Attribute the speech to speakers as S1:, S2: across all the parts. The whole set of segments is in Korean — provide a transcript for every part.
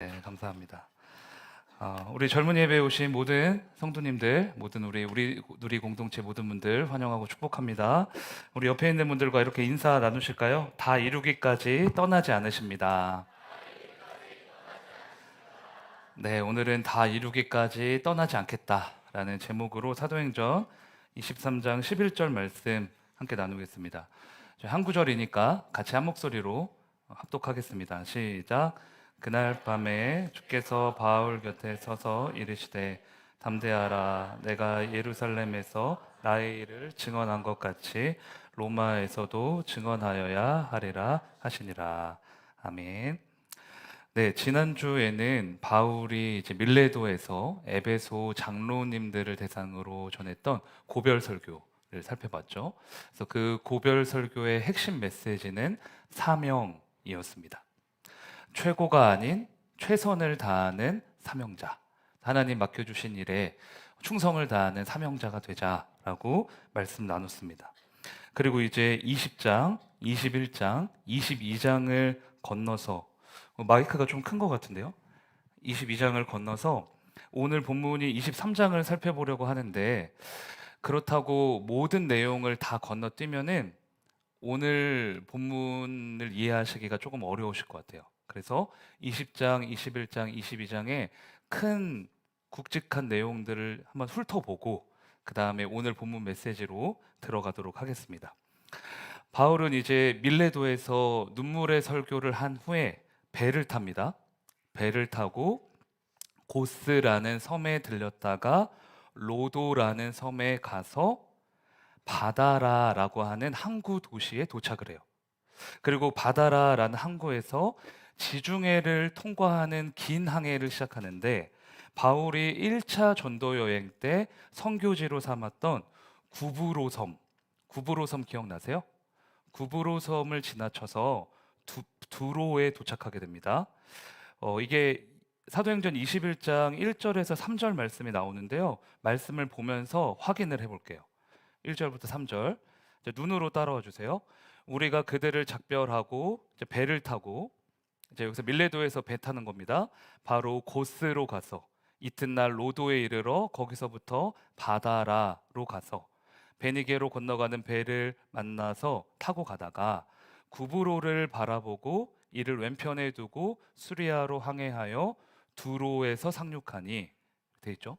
S1: 네, 감사합니다. 우리 젊은 예배에 오신 모든 성도님들, 모든 우리 누리 공동체 모든 분들 환영하고 축복합니다. 우리 옆에 있는 분들과 이렇게 인사 나누실까요? 다 이루기까지 떠나지 않으십니다. 네, 오늘은 다 이루기까지 떠나지 않겠다라는 제목으로 사도행전 23장 11절 말씀 함께 나누겠습니다. 저희 한 구절이니까 같이 한 목소리로 합독하겠습니다. 시작. 그날 밤에 주께서 바울 곁에 서서 이르시되 담대하라, 내가 예루살렘에서 나의 일을 증언한 것 같이 로마에서도 증언하여야 하리라 하시니라. 아멘. 네, 지난주에는 바울이 이제 밀레도에서 에베소 장로님들을 대상으로 전했던 고별 설교를 살펴봤죠. 그래서 그 고별 설교의 핵심 메시지는 사명이었습니다. 최고가 아닌 최선을 다하는 사명자. 하나님 맡겨주신 일에 충성을 다하는 사명자가 되자라고 말씀 나눴습니다. 그리고 이제 20장, 21장, 22장을 건너서 마이크가 좀 큰 것 같은데요. 22장을 건너서 오늘 본문이 23장을 살펴보려고 하는데 그렇다고 모든 내용을 다 건너뛰면은 오늘 본문을 이해하시기가 조금 어려우실 것 같아요. 그래서 20장, 21장, 22장의 큰 굵직한 내용들을 한번 훑어보고 그 다음에 오늘 본문 메시지로 들어가도록 하겠습니다. 바울은 이제 밀레도에서 눈물의 설교를 한 후에 배를 탑니다. 배를 타고 고스라는 섬에 들렸다가 로도라는 섬에 가서 바다라라고 하는 항구 도시에 도착을 해요. 그리고 바다라라는 항구에서 지중해를 통과하는 긴 항해를 시작하는데 바울이 1차 전도 여행 때 선교지로 삼았던 구브로 섬 기억나세요? 구브로 섬을 지나쳐서 두로에 도착하게 됩니다. 이게 사도행전 21장 1절에서 3절 말씀이 나오는데요. 말씀을 보면서 확인을 해볼게요. 1절부터 3절. 눈으로 따라와 주세요. 우리가 그들을 작별하고 이제 배를 타고 이제 여기서 밀레도에서 배 타는 겁니다. 바로 고스로 가서 이튿날 로도에 이르러 거기서부터 바다라로 가서 베니게로 건너가는 배를 만나서 타고 가다가 구브로를 바라보고 이를 왼편에 두고 수리아로 항해하여 두로에서 상륙하니 돼 있죠.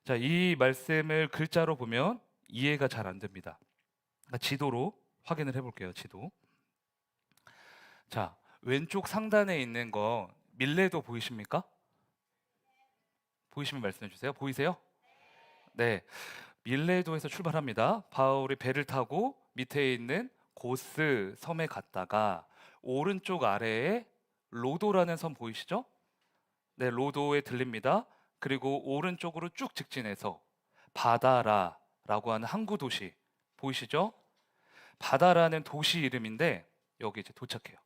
S1: 자, 이 말씀을 글자로 보면 이해가 잘 안 됩니다. 그러니까 지도로 확인을 해볼게요. 지도. 자, 왼쪽 상단에 있는 거 밀레도 보이십니까? 보이시면 말씀해 주세요. 보이세요? 네. 밀레도에서 출발합니다. 바울이 배를 타고 밑에 있는 고스 섬에 갔다가 오른쪽 아래에 로도라는 섬 보이시죠? 네, 로도에 들립니다. 그리고 오른쪽으로 쭉 직진해서 바다라라고 하는 항구 도시 보이시죠? 바다라는 도시 이름인데 여기 이제 도착해요.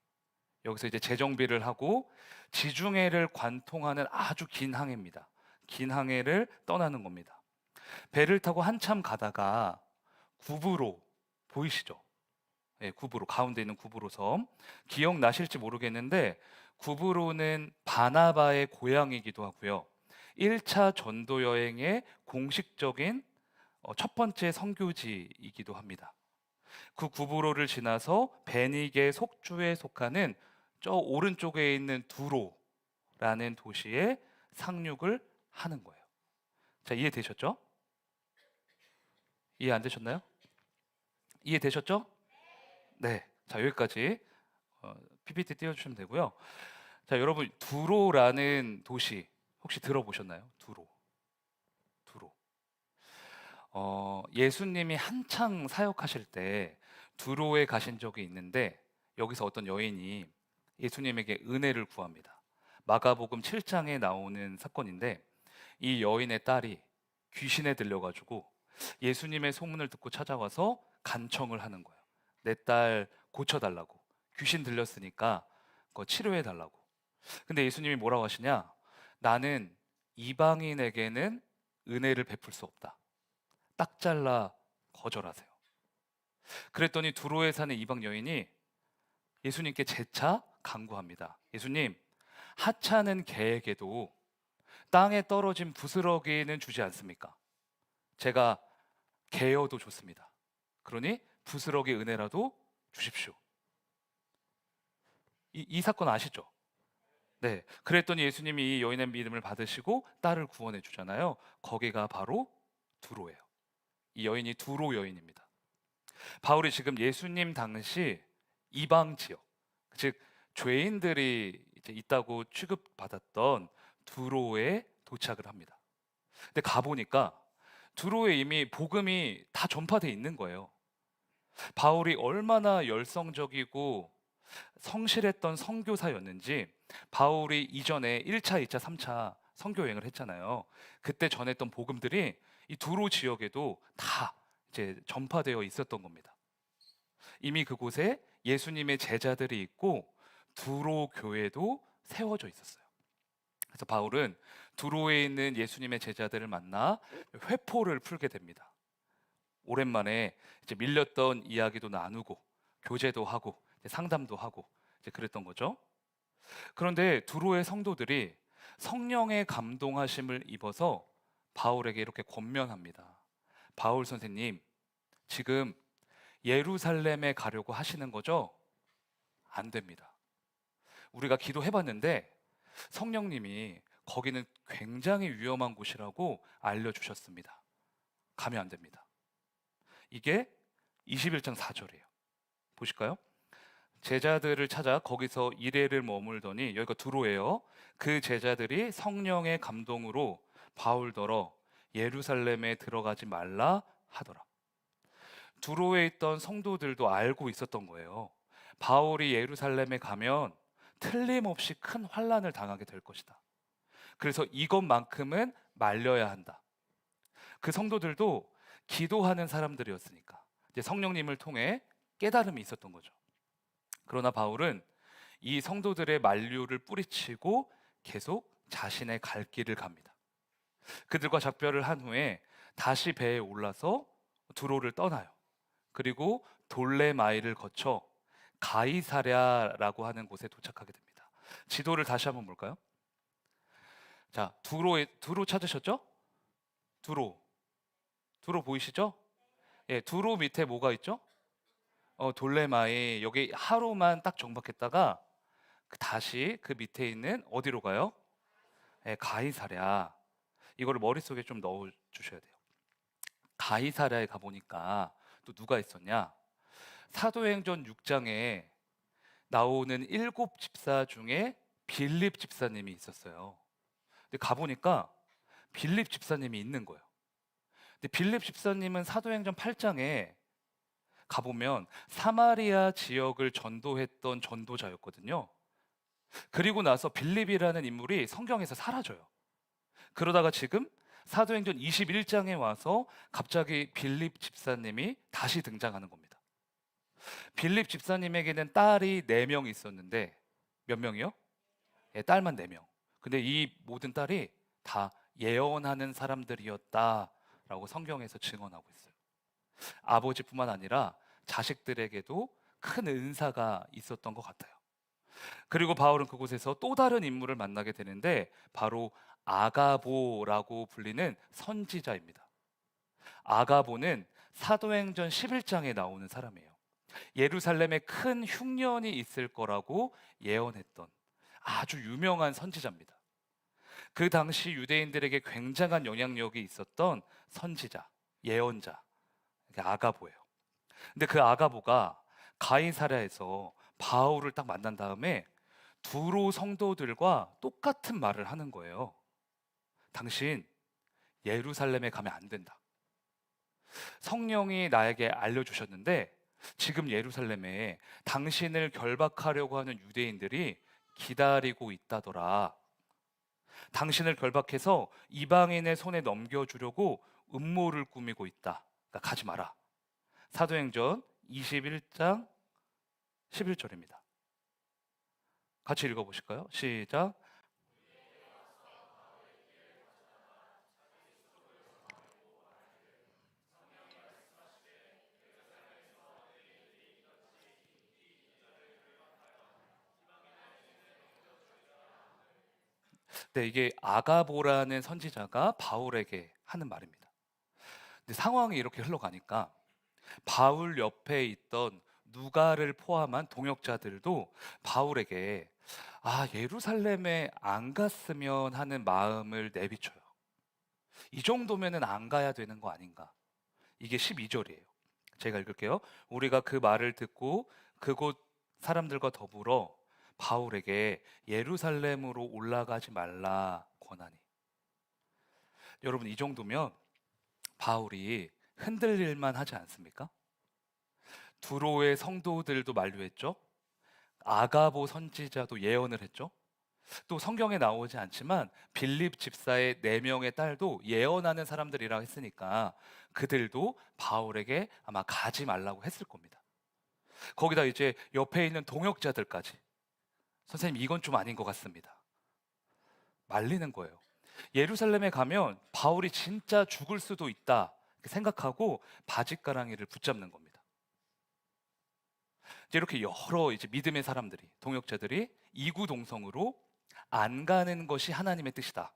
S1: 여기서 이제 재정비를 하고 지중해를 관통하는 아주 긴 항해입니다. 긴 항해를 떠나는 겁니다. 배를 타고 한참 가다가 구브로 보이시죠? 네, 구브로 가운데 있는 구브로 섬 기억나실지 모르겠는데 구브로는 바나바의 고향이기도 하고요. 1차 전도 여행의 공식적인 첫 번째 선교지이기도 합니다. 그 구브로를 지나서 베니게 속주에 속하는 저 오른쪽에 있는 두로라는 도시에 상륙을 하는 거예요. 자, 이해되셨죠? 이해 안 되셨나요? 이해되셨죠? 네. 자, 여기까지 PPT 띄워주시면 되고요. 자, 여러분 두로라는 도시 혹시 들어보셨나요? 두로. 예수님이 한창 사역하실 때 두로에 가신 적이 있는데 여기서 어떤 여인이 예수님에게 은혜를 구합니다. 마가복음 7장에 나오는 사건인데 이 여인의 딸이 귀신에 들려가지고 예수님의 소문을 듣고 찾아와서 간청을 하는 거예요. 내 딸 고쳐달라고. 귀신 들렸으니까 그거 치료해달라고. 근데 예수님이 뭐라고 하시냐? 나는 이방인에게는 은혜를 베풀 수 없다. 딱 잘라 거절하세요. 그랬더니 두로에 사는 이방 여인이 예수님께 재차 간구합니다. 예수님, 하찮은 개에게도 땅에 떨어진 부스러기는 주지 않습니까? 제가 개여도 좋습니다. 그러니 부스러기 은혜라도 주십시오. 이 사건 아시죠? 네. 그랬더니 예수님이 이 여인의 믿음을 받으시고 딸을 구원해 주잖아요. 거기가 바로 두로예요. 이 여인이 두로 여인입니다. 바울이 지금 예수님 당시 이방 지역, 즉 죄인들이 이제 있다고 취급받았던 두로에 도착을 합니다. 근데 가보니까 두로에 이미 복음이 다 전파돼 있는 거예요. 바울이 얼마나 열성적이고 성실했던 선교사였는지 바울이 이전에 1차, 2차, 3차 선교 여행을 했잖아요. 그때 전했던 복음들이 이 두로 지역에도 다 이제 전파되어 있었던 겁니다. 이미 그곳에 예수님의 제자들이 있고 두로 교회도 세워져 있었어요. 그래서 바울은 두로에 있는 예수님의 제자들을 만나 회포를 풀게 됩니다. 오랜만에 이제 밀렸던 이야기도 나누고 교제도 하고 상담도 하고 이제 그랬던 거죠. 그런데 두로의 성도들이 성령의 감동하심을 입어서 바울에게 이렇게 권면합니다. 바울 선생님, 지금 예루살렘에 가려고 하시는 거죠? 안 됩니다. 우리가 기도해봤는데 성령님이 거기는 굉장히 위험한 곳이라고 알려주셨습니다. 가면 안 됩니다. 이게 21장 4절이에요. 보실까요? 제자들을 찾아 거기서 이레를 머물더니, 여기가 두로예요. 그 제자들이 성령의 감동으로 바울더러 예루살렘에 들어가지 말라 하더라. 두로에 있던 성도들도 알고 있었던 거예요. 바울이 예루살렘에 가면 틀림없이 큰 환난을 당하게 될 것이다. 그래서 이것만큼은 말려야 한다. 그 성도들도 기도하는 사람들이었으니까 이제 성령님을 통해 깨달음이 있었던 거죠. 그러나 바울은 이 성도들의 만류를 뿌리치고 계속 자신의 갈 길을 갑니다. 그들과 작별을 한 후에 다시 배에 올라서 두로를 떠나요. 그리고 돌레마이를 거쳐 가이사랴라고 하는 곳에 도착하게 됩니다. 지도를 다시 한번 볼까요? 자, 두로 찾으셨죠? 두로 보이시죠? 예, 두로 밑에 뭐가 있죠? 돌레마이. 여기 하루만 딱 정박했다가 다시 그 밑에 있는 어디로 가요? 예, 가이사랴. 이거를 머릿속에 좀 넣어 주셔야 돼요. 가이사랴에 가보니까 또 누가 있었냐? 사도행전 6장에 나오는 7집사 중에 빌립 집사님이 있었어요. 근데 가보니까 빌립 집사님이 있는 거예요. 근데 빌립 집사님은 사도행전 8장에 가보면 사마리아 지역을 전도했던 전도자였거든요. 그리고 나서 빌립이라는 인물이 성경에서 사라져요. 그러다가 지금 사도행전 21장에 와서 갑자기 빌립 집사님이 다시 등장하는 겁니다. 빌립 집사님에게는 딸이 4명 있었는데 몇 명이요? 예, 딸만 4명. 근데 이 모든 딸이 다 예언하는 사람들이었다라고 성경에서 증언하고 있어요. 아버지뿐만 아니라 자식들에게도 큰 은사가 있었던 것 같아요. 그리고 바울은 그곳에서 또 다른 인물을 만나게 되는데 바로 아가보라고 불리는 선지자입니다. 아가보는 사도행전 11장에 나오는 사람이에요. 예루살렘에 큰 흉년이 있을 거라고 예언했던 아주 유명한 선지자입니다. 그 당시 유대인들에게 굉장한 영향력이 있었던 선지자, 예언자, 아가보예요. 근데 그 아가보가 가이사랴에서 바울을 딱 만난 다음에 두로 성도들과 똑같은 말을 하는 거예요. 당신 예루살렘에 가면 안 된다. 성령이 나에게 알려주셨는데 지금 예루살렘에 당신을 결박하려고 하는 유대인들이 기다리고 있다더라. 당신을 결박해서 이방인의 손에 넘겨주려고 음모를 꾸미고 있다. 그러니까 가지 마라. 사도행전 21장 11절입니다. 같이 읽어보실까요? 시작. 네, 이게 아가보라는 선지자가 바울에게 하는 말입니다. 근데 상황이 이렇게 흘러가니까 바울 옆에 있던 누가를 포함한 동역자들도 바울에게 예루살렘에 안 갔으면 하는 마음을 내비쳐요. 이 정도면은 안 가야 되는 거 아닌가? 이게 12절이에요. 제가 읽을게요. 우리가 그 말을 듣고 그곳 사람들과 더불어 바울에게 예루살렘으로 올라가지 말라 권하니. 여러분, 이 정도면 바울이 흔들릴만 하지 않습니까? 두로의 성도들도 만류했죠. 아가보 선지자도 예언을 했죠. 또 성경에 나오지 않지만 빌립 집사의 4명의 딸도 예언하는 사람들이라 했으니까 그들도 바울에게 아마 가지 말라고 했을 겁니다. 거기다 이제 옆에 있는 동역자들까지 선생님, 이건 좀 아닌 것 같습니다. 말리는 거예요. 예루살렘에 가면 바울이 진짜 죽을 수도 있다 생각하고 바짓가랑이를 붙잡는 겁니다. 이제 이렇게 여러 이제 믿음의 사람들이, 동역자들이 이구동성으로 안 가는 것이 하나님의 뜻이다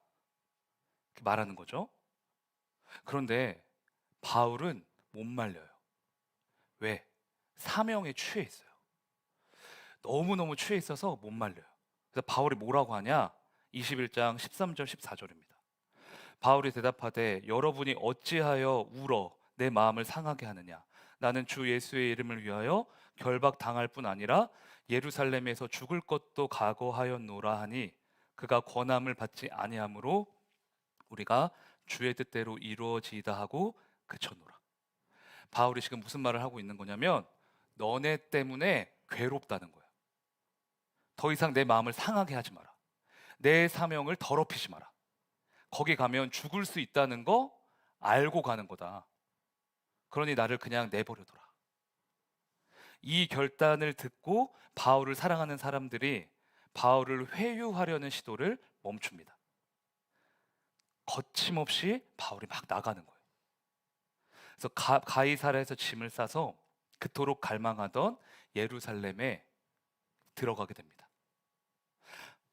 S1: 이렇게 말하는 거죠. 그런데 바울은 못 말려요. 왜? 사명에 취해 있어요. 너무너무 취해 있어서 못 말려요. 그래서 바울이 뭐라고 하냐? 21장 13절 14절입니다. 바울이 대답하되 여러분이 어찌하여 울어 내 마음을 상하게 하느냐? 나는 주 예수의 이름을 위하여 결박 당할 뿐 아니라 예루살렘에서 죽을 것도 각오하였노라 하니 그가 권함을 받지 아니하므로 우리가 주의 뜻대로 이루어지이다 하고 그쳤노라. 바울이 지금 무슨 말을 하고 있는 거냐면 너네 때문에 괴롭다는 거야. 더 이상 내 마음을 상하게 하지 마라. 내 사명을 더럽히지 마라. 거기 가면 죽을 수 있다는 거 알고 가는 거다. 그러니 나를 그냥 내버려둬라. 이 결단을 듣고 바울을 사랑하는 사람들이 바울을 회유하려는 시도를 멈춥니다. 거침없이 바울이 막 나가는 거예요. 그래서 가이사랴에서 짐을 싸서 그토록 갈망하던 예루살렘에 들어가게 됩니다.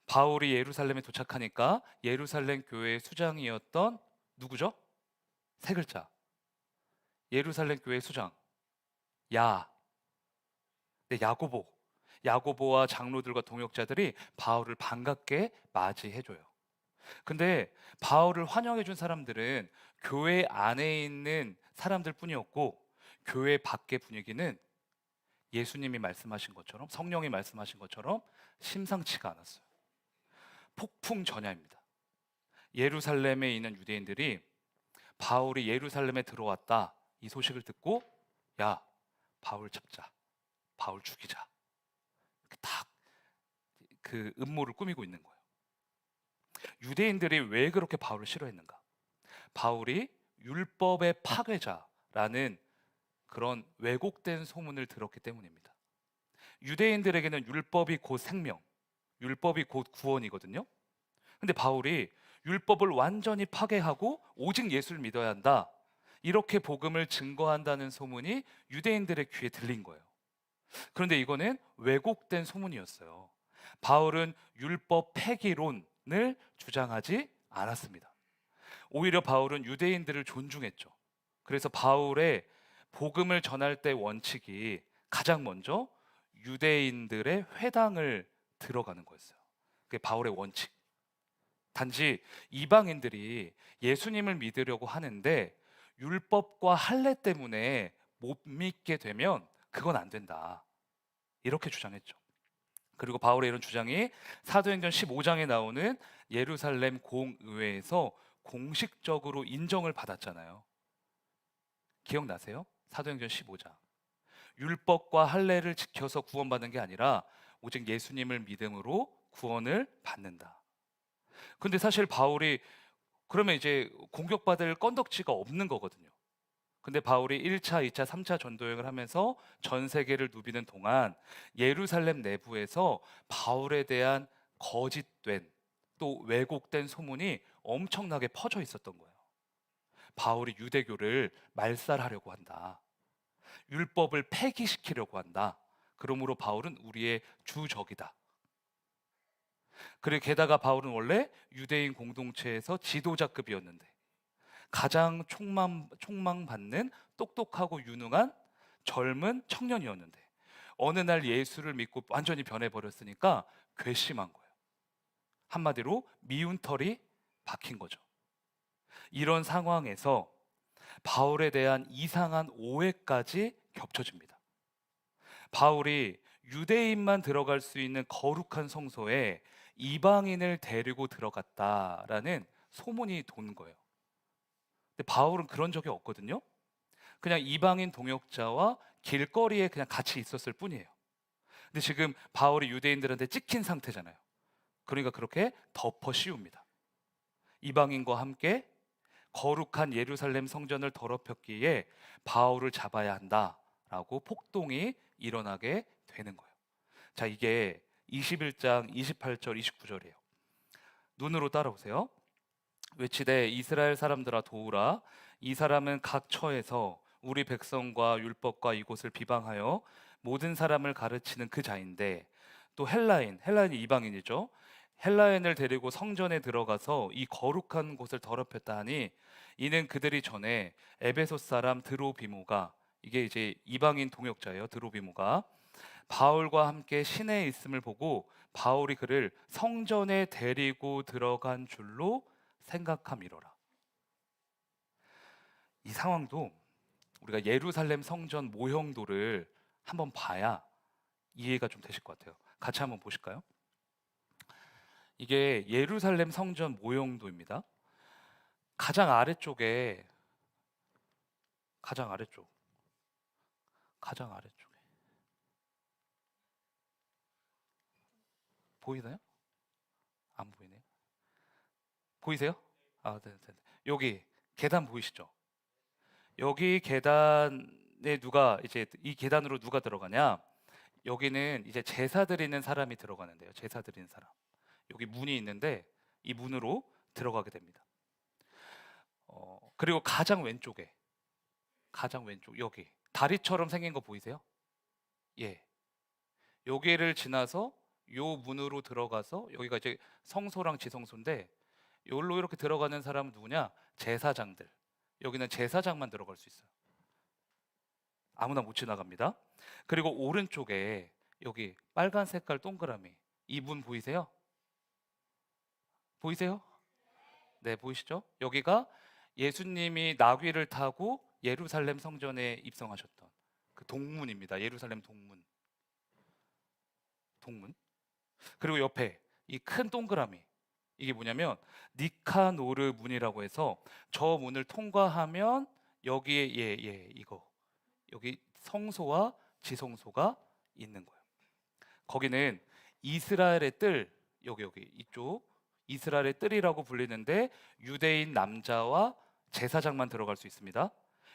S1: 바울이 예루살렘에 도착하니까 예루살렘 교회의 수장이었던 누구죠? 세 글자. 예루살렘 교회 수장. 야고보. 야고보와 장로들과 동역자들이 바울을 반갑게 맞이해줘요. 근데 바울을 환영해준 사람들은 교회 안에 있는 사람들 뿐이었고 교회 밖의 분위기는 예수님이 말씀하신 것처럼, 성령이 말씀하신 것처럼 심상치가 않았어요. 폭풍 전야입니다. 예루살렘에 있는 유대인들이 바울이 예루살렘에 들어왔다 이 소식을 듣고 야, 바울 잡자, 바울 죽이자, 딱 그 음모를 꾸미고 있는 거예요. 유대인들이 왜 그렇게 바울을 싫어했는가? 바울이 율법의 파괴자라는 그런 왜곡된 소문을 들었기 때문입니다. 유대인들에게는 율법이 곧 생명, 율법이 곧 구원이거든요. 근데 바울이 율법을 완전히 파괴하고 오직 예수를 믿어야 한다, 이렇게 복음을 증거한다는 소문이 유대인들의 귀에 들린 거예요. 그런데 이거는 왜곡된 소문이었어요. 바울은 율법 폐기론을 주장하지 않았습니다. 오히려 바울은 유대인들을 존중했죠. 그래서 바울의 복음을 전할 때 원칙이 가장 먼저 유대인들의 회당을 들어가는 거였어요. 그게 바울의 원칙. 단지 이방인들이 예수님을 믿으려고 하는데 율법과 할례 때문에 못 믿게 되면 그건 안 된다, 이렇게 주장했죠. 그리고 바울의 이런 주장이 사도행전 15장에 나오는 예루살렘 공의회에서 공식적으로 인정을 받았잖아요. 기억나세요? 사도행전 15장. 율법과 할례를 지켜서 구원받는 게 아니라 오직 예수님을 믿음으로 구원을 받는다. 근데 사실 바울이 그러면 이제 공격받을 건덕지가 없는 거거든요. 근데 바울이 1차, 2차, 3차 전도 여행을 하면서 전 세계를 누비는 동안 예루살렘 내부에서 바울에 대한 거짓된 또 왜곡된 소문이 엄청나게 퍼져 있었던 거예요. 바울이 유대교를 말살하려고 한다. 율법을 폐기시키려고 한다. 그러므로 바울은 우리의 주적이다. 그리고 게다가 바울은 원래 유대인 공동체에서 지도자급이었는데 가장 촉망받는 똑똑하고 유능한 젊은 청년이었는데 어느 날 예수를 믿고 완전히 변해버렸으니까 괘씸한 거예요. 한마디로 미운 털이 박힌 거죠. 이런 상황에서 바울에 대한 이상한 오해까지 겹쳐집니다. 바울이 유대인만 들어갈 수 있는 거룩한 성소에 이방인을 데리고 들어갔다라는 소문이 도는 거예요. 근데 바울은 그런 적이 없거든요. 그냥 이방인 동역자와 길거리에 그냥 같이 있었을 뿐이에요. 근데 지금 바울이 유대인들한테 찍힌 상태잖아요. 그러니까 그렇게 덮어 씌웁니다. 이방인과 함께 거룩한 예루살렘 성전을 더럽혔기에 바울을 잡아야 한다라고 폭동이 일어나게 되는 거예요. 자, 이게 21장 28절 29절이에요. 눈으로 따라오세요. 외치되 이스라엘 사람들아 도우라. 이 사람은 각 처에서 우리 백성과 율법과 이곳을 비방하여 모든 사람을 가르치는 그 자인데, 또 헬라인이 이방인이죠. 헬라인을 데리고 성전에 들어가서 이 거룩한 곳을 더럽혔다 하니, 이는 그들이 전에 에베소 사람 드로비모가, 이게 이제 이방인 동역자예요. 드로비모가 바울과 함께 시내에 있음을 보고 바울이 그를 성전에 데리고 들어간 줄로 생각함이로라. 이 상황도 우리가 예루살렘 성전 모형도를 한번 봐야 이해가 좀 되실 것 같아요. 같이 한번 보실까요? 이게 예루살렘 성전 모형도입니다. 가장 아래쪽에 가장 아래쪽에 보이나요? 안 보이네요. 보이세요? 아, 네, 네, 네. 여기 계단 보이시죠? 여기 계단에 누가 이제 이 계단으로 누가 들어가냐? 여기는 이제 제사 드리는 사람이 들어가는데요. 제사 드리는 사람. 여기 문이 있는데 이 문으로 들어가게 됩니다. 그리고 가장 왼쪽 여기 다리처럼 생긴 거 보이세요? 예. 여기를 지나서 요 문으로 들어가서 여기가 이제 성소랑 지성소인데 여기로 이렇게 들어가는 사람은 누구냐? 제사장들. 여기는 제사장만 들어갈 수 있어요. 아무나 못 지나갑니다. 그리고 오른쪽에 여기 빨간 색깔 동그라미 이 문 보이세요? 보이세요? 네, 보이시죠? 여기가 예수님이 나귀를 타고 예루살렘 성전에 입성하셨던 그 동문입니다. 예루살렘 동문. 그리고 옆에 이 큰 동그라미 이게 뭐냐면 니카노르 문이라고 해서 저 문을 통과하면 여기에 이거 여기 성소와 지성소가 있는 거예요. 거기는 이스라엘의 뜰, 여기 이쪽 이스라엘의 뜰이라고 불리는데 유대인 남자와 제사장만 들어갈 수 있습니다.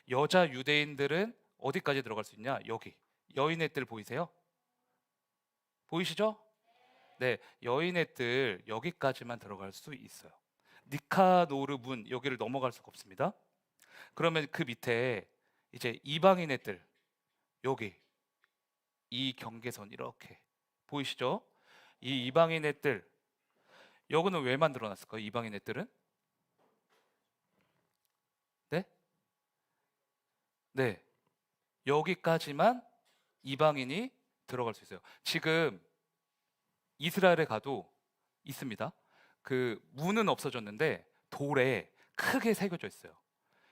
S1: 여자 유대인들은 어디까지 들어갈 수 있냐? 여기 여인의 뜰 보이세요? 보이시죠? 네, 여인의 뜰 여기까지만 들어갈 수 있어요. 니카노르 문 여기를 넘어갈 수가 없습니다. 그러면 그 밑에 이제 이방인의 뜰 여기 이 경계선 이렇게 보이시죠? 이 이방인의 뜰 여기는 왜 만들어놨을까요? 이방인의 뜰은? 네? 네, 여기까지만 이방인이 들어갈 수 있어요. 지금 이스라엘에 가도 있습니다. 그 문은 없어졌는데 돌에 크게 새겨져 있어요.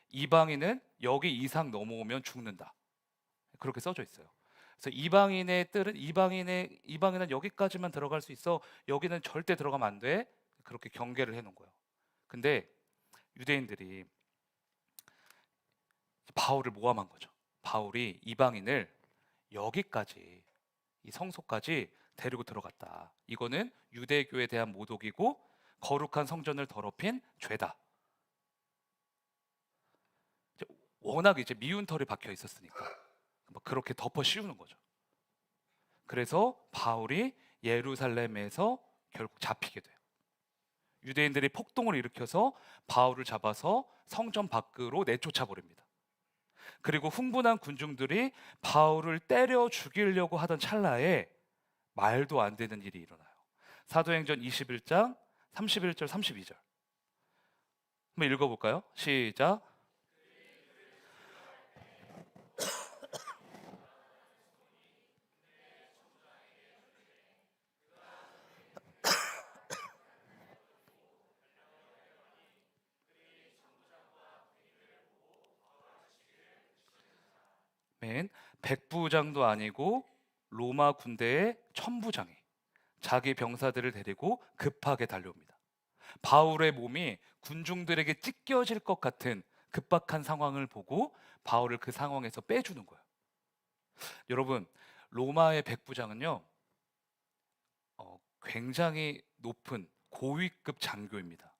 S1: 이방인은 여기 이상 넘어오면 죽는다. 그렇게 써져 있어요. 그래서 이방인의 뜰은 이방인은 여기까지만 들어갈 수 있어. 여기는 절대 들어가면 안 돼. 그렇게 경계를 해놓은 거예요. 근데 유대인들이 바울을 모함한 거죠. 바울이 이방인을 여기까지 이 성소까지 데리고 들어갔다. 이거는 유대교에 대한 모독이고 거룩한 성전을 더럽힌 죄다. 워낙 이제 미운 털이 박혀 있었으니까 그렇게 덮어 씌우는 거죠. 그래서 바울이 예루살렘에서 결국 잡히게 돼요. 유대인들이 폭동을 일으켜서 바울을 잡아서 성전 밖으로 내쫓아 버립니다. 그리고 흥분한 군중들이 바울을 때려 죽이려고 하던 찰나에 말도 안 되는 일이 일어나요. 사도행전 21장 31절 32절. 한번 읽어볼까요? 시작. 맨 백부장도 아니고 로마 군대의 천부장이 자기 병사들을 데리고 급하게 달려옵니다. 바울의 몸이 군중들에게 찢겨질 것 같은 급박한 상황을 보고 바울을 그 상황에서 빼주는 거예요. 여러분, 로마의 백부장은요, 굉장히 높은 고위급 장교입니다.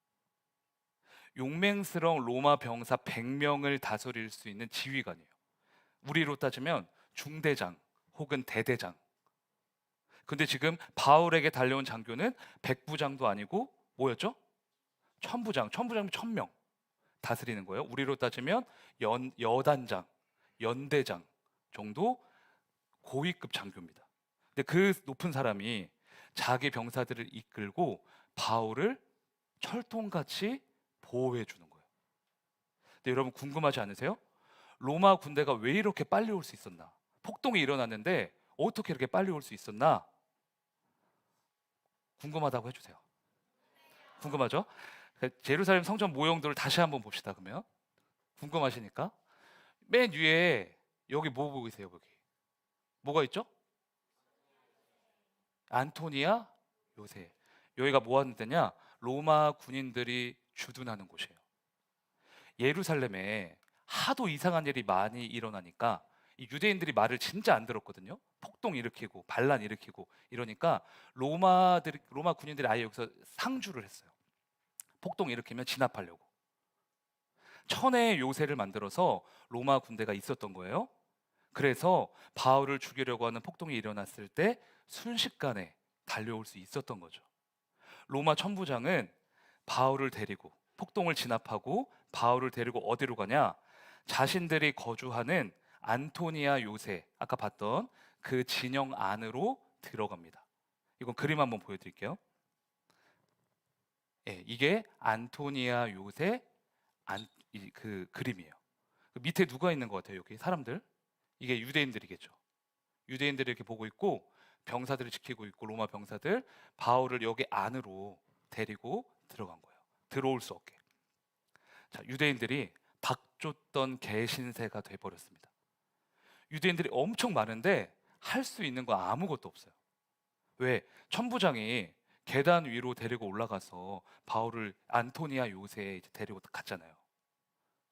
S1: 용맹스러운 로마 병사 100명을 다스릴 수 있는 지휘관이에요. 우리로 따지면 중대장 혹은 대대장. 근데 지금 바울에게 달려온 장교는 백부장도 아니고 뭐였죠? 천부장, 천부장이면 1000명 다스리는 거예요. 우리로 따지면 여단장, 연대장 정도 고위급 장교입니다. 근데 그 높은 사람이 자기 병사들을 이끌고 바울을 철통같이 보호해 주는 거예요. 근데 여러분 궁금하지 않으세요? 로마 군대가 왜 이렇게 빨리 올 수 있었나? 폭동이 일어났는데 어떻게 이렇게 빨리 올 수 있었나? 궁금하다고 해주세요. 궁금하죠? 제루살렘 성전 모형들을 다시 한번 봅시다. 그러면 궁금하시니까 맨 위에 여기 뭐 보이세요? 여기 뭐가 있죠? 안토니아 요새. 여기가 뭐 하는 데냐? 로마 군인들이 주둔하는 곳이에요. 예루살렘에 하도 이상한 일이 많이 일어나니까 이 유대인들이 말을 진짜 안 들었거든요. 폭동 일으키고 반란 일으키고 이러니까 로마 군인들이 아예 여기서 상주를 했어요. 폭동 일으키면 진압하려고. 천의 요새를 만들어서 로마 군대가 있었던 거예요. 그래서 바울을 죽이려고 하는 폭동이 일어났을 때 순식간에 달려올 수 있었던 거죠. 로마 천부장은 바울을 데리고 폭동을 진압하고 바울을 데리고 어디로 가냐? 자신들이 거주하는 안토니아 요새, 아까 봤던 그 진영 안으로 들어갑니다. 이건 그림 한번 보여드릴게요. 예, 이게 안토니아 요새 그 그림이에요. 그 밑에 누가 있는 것 같아요? 여기 사람들? 이게 유대인들이겠죠. 유대인들이 이렇게 보고 있고 병사들을 지키고 있고 로마 병사들 바울을 여기 안으로 데리고 들어간 거예요. 들어올 수 없게. 자, 유대인들이 박쫓던 개신세가 돼버렸습니다. 유대인들이 엄청 많은데 할 수 있는 거 아무것도 없어요. 왜? 천부장이 계단 위로 데리고 올라가서 바울을 안토니아 요새에 데리고 갔잖아요.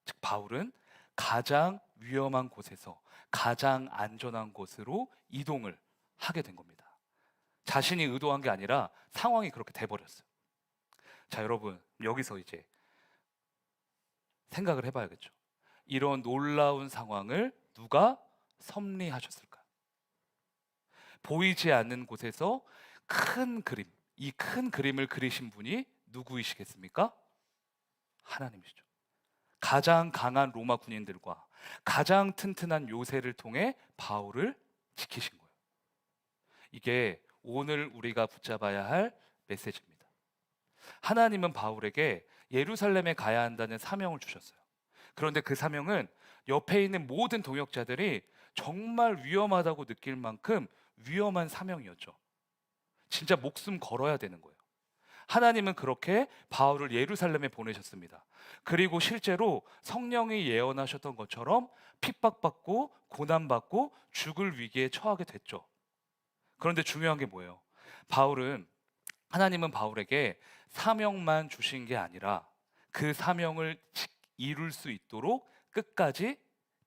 S1: 즉 바울은 가장 위험한 곳에서 가장 안전한 곳으로 이동을 하게 된 겁니다. 자신이 의도한 게 아니라 상황이 그렇게 돼버렸어요. 자, 여러분 여기서 이제 생각을 해봐야겠죠. 이런 놀라운 상황을 누가 섭리하셨을까요? 보이지 않는 곳에서 큰 그림, 이 큰 그림을 그리신 분이 누구이시겠습니까? 하나님이시죠. 가장 강한 로마 군인들과 가장 튼튼한 요새를 통해 바울을 지키신 거예요. 이게 오늘 우리가 붙잡아야 할 메시지입니다. 하나님은 바울에게 예루살렘에 가야 한다는 사명을 주셨어요. 그런데 그 사명은 옆에 있는 모든 동역자들이 정말 위험하다고 느낄 만큼 위험한 사명이었죠. 진짜 목숨 걸어야 되는 거예요. 하나님은 그렇게 바울을 예루살렘에 보내셨습니다. 그리고 실제로 성령이 예언하셨던 것처럼 핍박받고 고난받고 죽을 위기에 처하게 됐죠. 그런데 중요한 게 뭐예요? 하나님은 바울에게 사명만 주신 게 아니라 그 사명을 이룰 수 있도록 끝까지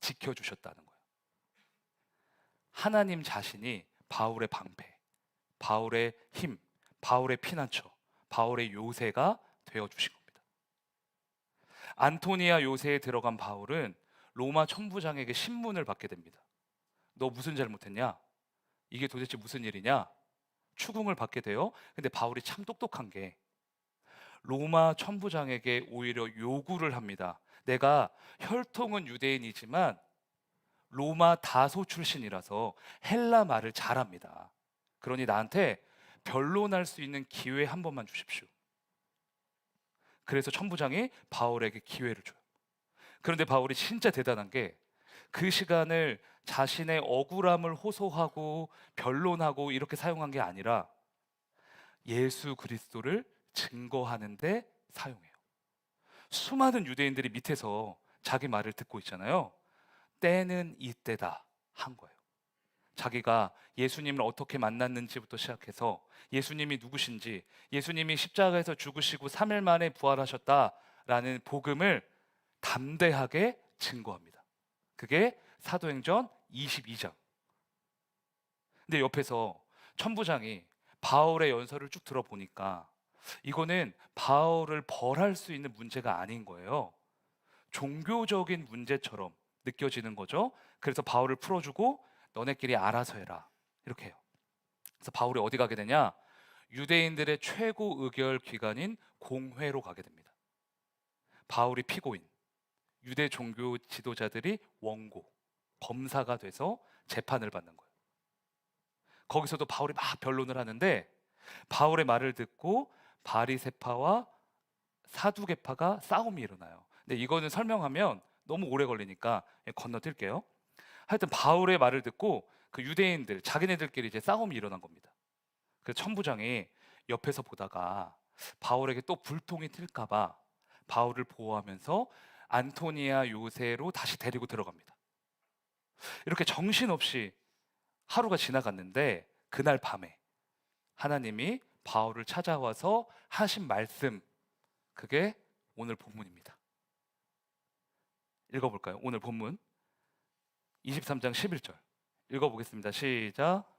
S1: 지켜주셨다는 거예요. 하나님 자신이 바울의 방패, 바울의 힘, 바울의 피난처, 바울의 요새가 되어주신 겁니다. 안토니아 요새에 들어간 바울은 로마 천부장에게 신문을 받게 됩니다. 너 무슨 잘못했냐? 이게 도대체 무슨 일이냐? 추궁을 받게 돼요. 근데 바울이 참 똑똑한 게 로마 천부장에게 오히려 요구를 합니다. 내가 혈통은 유대인이지만 로마 다소 출신이라서 헬라 말을 잘합니다. 그러니 나한테 변론할 수 있는 기회 한 번만 주십시오. 그래서 천부장이 바울에게 기회를 줘요. 그런데 바울이 진짜 대단한 게 그 시간을 자신의 억울함을 호소하고 변론하고 이렇게 사용한 게 아니라 예수 그리스도를 증거하는데 사용해요. 수많은 유대인들이 밑에서 자기 말을 듣고 있잖아요. 때는 이때다 한 거예요. 자기가 예수님을 어떻게 만났는지부터 시작해서 예수님이 누구신지, 예수님이 십자가에서 죽으시고 3일 만에 부활하셨다라는 복음을 담대하게 증거합니다. 그게 사도행전 22장. 근데 옆에서 천부장이 바울의 연설을 쭉 들어보니까 이거는 바울을 벌할 수 있는 문제가 아닌 거예요. 종교적인 문제처럼 느껴지는 거죠. 그래서 바울을 풀어주고 너네끼리 알아서 해라 이렇게 해요. 그래서 바울이 어디 가게 되냐? 유대인들의 최고 의결 기관인 공회로 가게 됩니다. 바울이 피고인, 유대 종교 지도자들이 원고, 검사가 돼서 재판을 받는 거예요. 거기서도 바울이 막 변론을 하는데 바울의 말을 듣고 바리새파와 사두개파가 싸움이 일어나요. 근데 이거는 설명하면 너무 오래 걸리니까 건너뛸게요. 하여튼 바울의 말을 듣고 그 유대인들 자기네들끼리 이제 싸움이 일어난 겁니다. 그래서 천부장이 옆에서 보다가 바울에게 또 불통이 튈까봐 바울을 보호하면서 안토니아 요새로 다시 데리고 들어갑니다. 이렇게 정신없이 하루가 지나갔는데 그날 밤에 하나님이 바울을 찾아와서 하신 말씀, 그게 오늘 본문입니다. 읽어볼까요? 오늘 본문 23장 11절 읽어보겠습니다. 시작.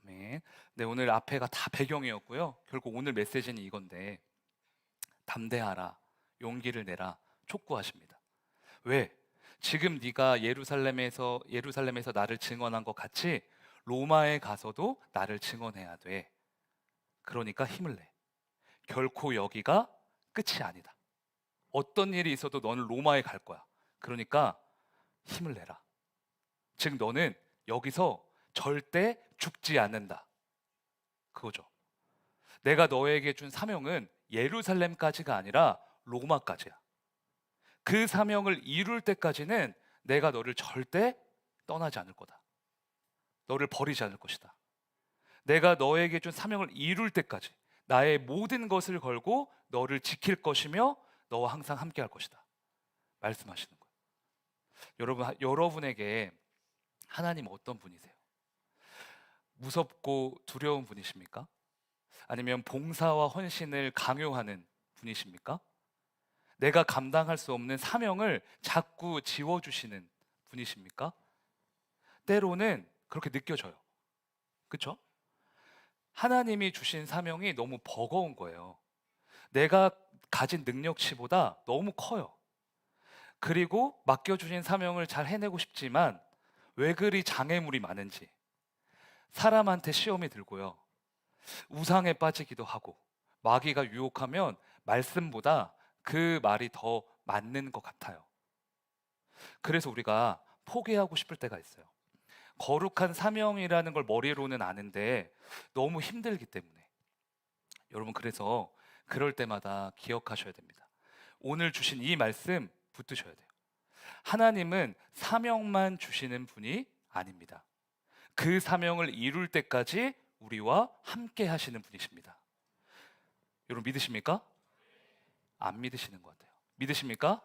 S1: 아멘. 네, 오늘 앞에가 다 배경이었고요. 결국 오늘 메시지는 이건데 담대하라, 용기를 내라 촉구하십니다. 왜? 지금 네가 예루살렘에서 나를 증언한 것 같이 로마에 가서도 나를 증언해야 돼. 그러니까 힘을 내. 결코 여기가 끝이 아니다. 어떤 일이 있어도 너는 로마에 갈 거야. 그러니까 힘을 내라. 즉 너는 여기서 절대 죽지 않는다. 그거죠. 내가 너에게 준 사명은 예루살렘까지가 아니라 로마까지야. 그 사명을 이룰 때까지는 내가 너를 절대 떠나지 않을 거다. 너를 버리지 않을 것이다. 내가 너에게 준 사명을 이룰 때까지 나의 모든 것을 걸고 너를 지킬 것이며 너와 항상 함께 할 것이다. 말씀하시는 거예요. 여러분에게 하나님 어떤 분이세요? 무섭고 두려운 분이십니까? 아니면 봉사와 헌신을 강요하는 분이십니까? 내가 감당할 수 없는 사명을 자꾸 지워주시는 분이십니까? 때로는 그렇게 느껴져요. 그렇죠? 하나님이 주신 사명이 너무 버거운 거예요. 내가 가진 능력치보다 너무 커요. 그리고 맡겨주신 사명을 잘 해내고 싶지만 왜 그리 장애물이 많은지, 사람한테 시험이 들고요, 우상에 빠지기도 하고, 마귀가 유혹하면 말씀보다 그 말이 더 맞는 것 같아요. 그래서 우리가 포기하고 싶을 때가 있어요. 거룩한 사명이라는 걸 머리로는 아는데 너무 힘들기 때문에. 여러분, 그래서 그럴 때마다 기억하셔야 됩니다. 오늘 주신 이 말씀 붙드셔야 돼요. 하나님은 사명만 주시는 분이 아닙니다. 그 사명을 이룰 때까지 우리와 함께 하시는 분이십니다. 여러분 믿으십니까? 안 믿으시는 것 같아요. 믿으십니까?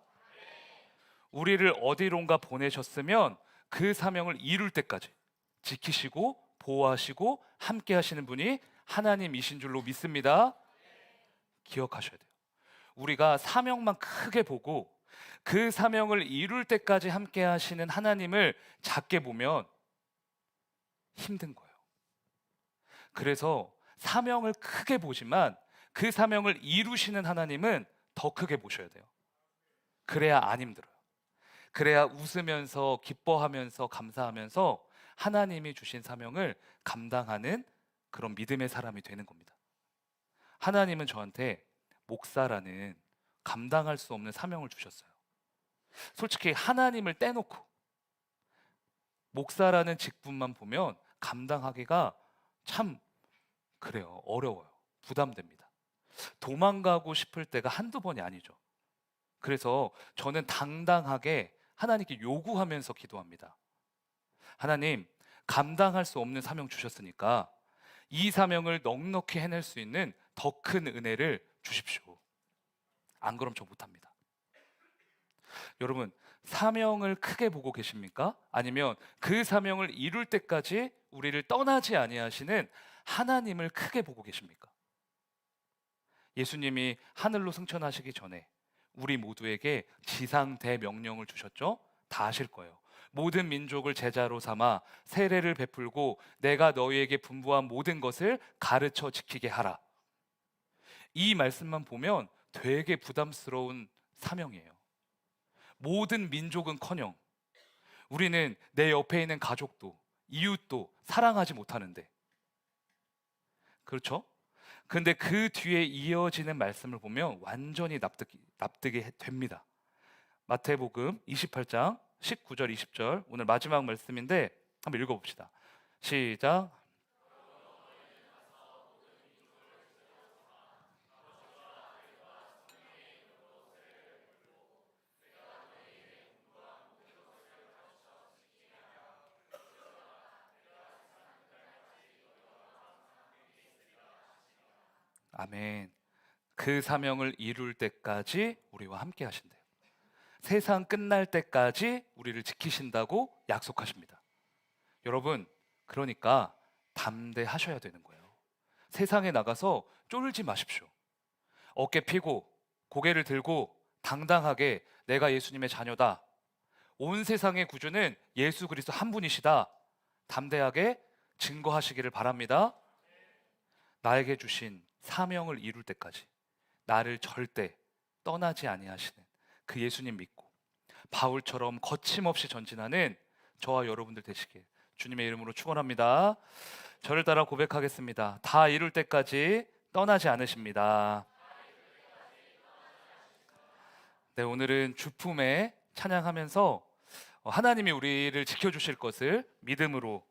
S1: 우리를 어디론가 보내셨으면 그 사명을 이룰 때까지 지키시고 보호하시고 함께 하시는 분이 하나님이신 줄로 믿습니다. 기억하셔야 돼요. 우리가 사명만 크게 보고 그 사명을 이룰 때까지 함께 하시는 하나님을 작게 보면 힘든 거예요. 그래서 사명을 크게 보지만 그 사명을 이루시는 하나님은 더 크게 보셔야 돼요. 그래야 안 힘들어요. 그래야 웃으면서 기뻐하면서 감사하면서 하나님이 주신 사명을 감당하는 그런 믿음의 사람이 되는 겁니다. 하나님은 저한테 목사라는 감당할 수 없는 사명을 주셨어요. 솔직히 하나님을 떼놓고 목사라는 직분만 보면 감당하기가 참 그래요. 어려워요. 부담됩니다. 도망가고 싶을 때가 한두 번이 아니죠. 그래서 저는 당당하게 하나님께 요구하면서 기도합니다. 하나님, 감당할 수 없는 사명 주셨으니까 이 사명을 넉넉히 해낼 수 있는 더 큰 은혜를 주십시오. 안 그럼 저 못합니다. 여러분, 사명을 크게 보고 계십니까? 아니면 그 사명을 이룰 때까지 우리를 떠나지 아니하시는 하나님을 크게 보고 계십니까? 예수님이 하늘로 승천하시기 전에 우리 모두에게 지상 대명령을 주셨죠? 다 아실 거예요. 모든 민족을 제자로 삼아 세례를 베풀고 내가 너희에게 분부한 모든 것을 가르쳐 지키게 하라. 이 말씀만 보면 되게 부담스러운 사명이에요. 모든 민족은커녕 우리는 내 옆에 있는 가족도 이웃도 사랑하지 못하는데, 그렇죠? 근데 그 뒤에 이어지는 말씀을 보면 완전히 납득이 됩니다. 마태복음 28장 19절 20절 오늘 마지막 말씀인데 한번 읽어봅시다. 시작. 아멘. 그 사명을 이룰 때까지 우리와 함께 하신대요. 세상 끝날 때까지 우리를 지키신다고 약속하십니다. 여러분, 그러니까 담대하셔야 되는 거예요. 세상에 나가서 쫄지 마십시오. 어깨 펴고 고개를 들고 당당하게 내가 예수님의 자녀다. 온 세상의 구주는 예수 그리스도 한 분이시다. 담대하게 증거하시기를 바랍니다. 나에게 주신 사명을 이룰 때까지 나를 절대 떠나지 아니하시는 그 예수님 믿고 바울처럼 거침없이 전진하는 저와 여러분들 되시길 주님의 이름으로 축원합니다. 저를 따라 고백하겠습니다. 다 이룰 때까지 떠나지 않으십니다. 네, 오늘은 주품에 찬양하면서 하나님이 우리를 지켜주실 것을 믿음으로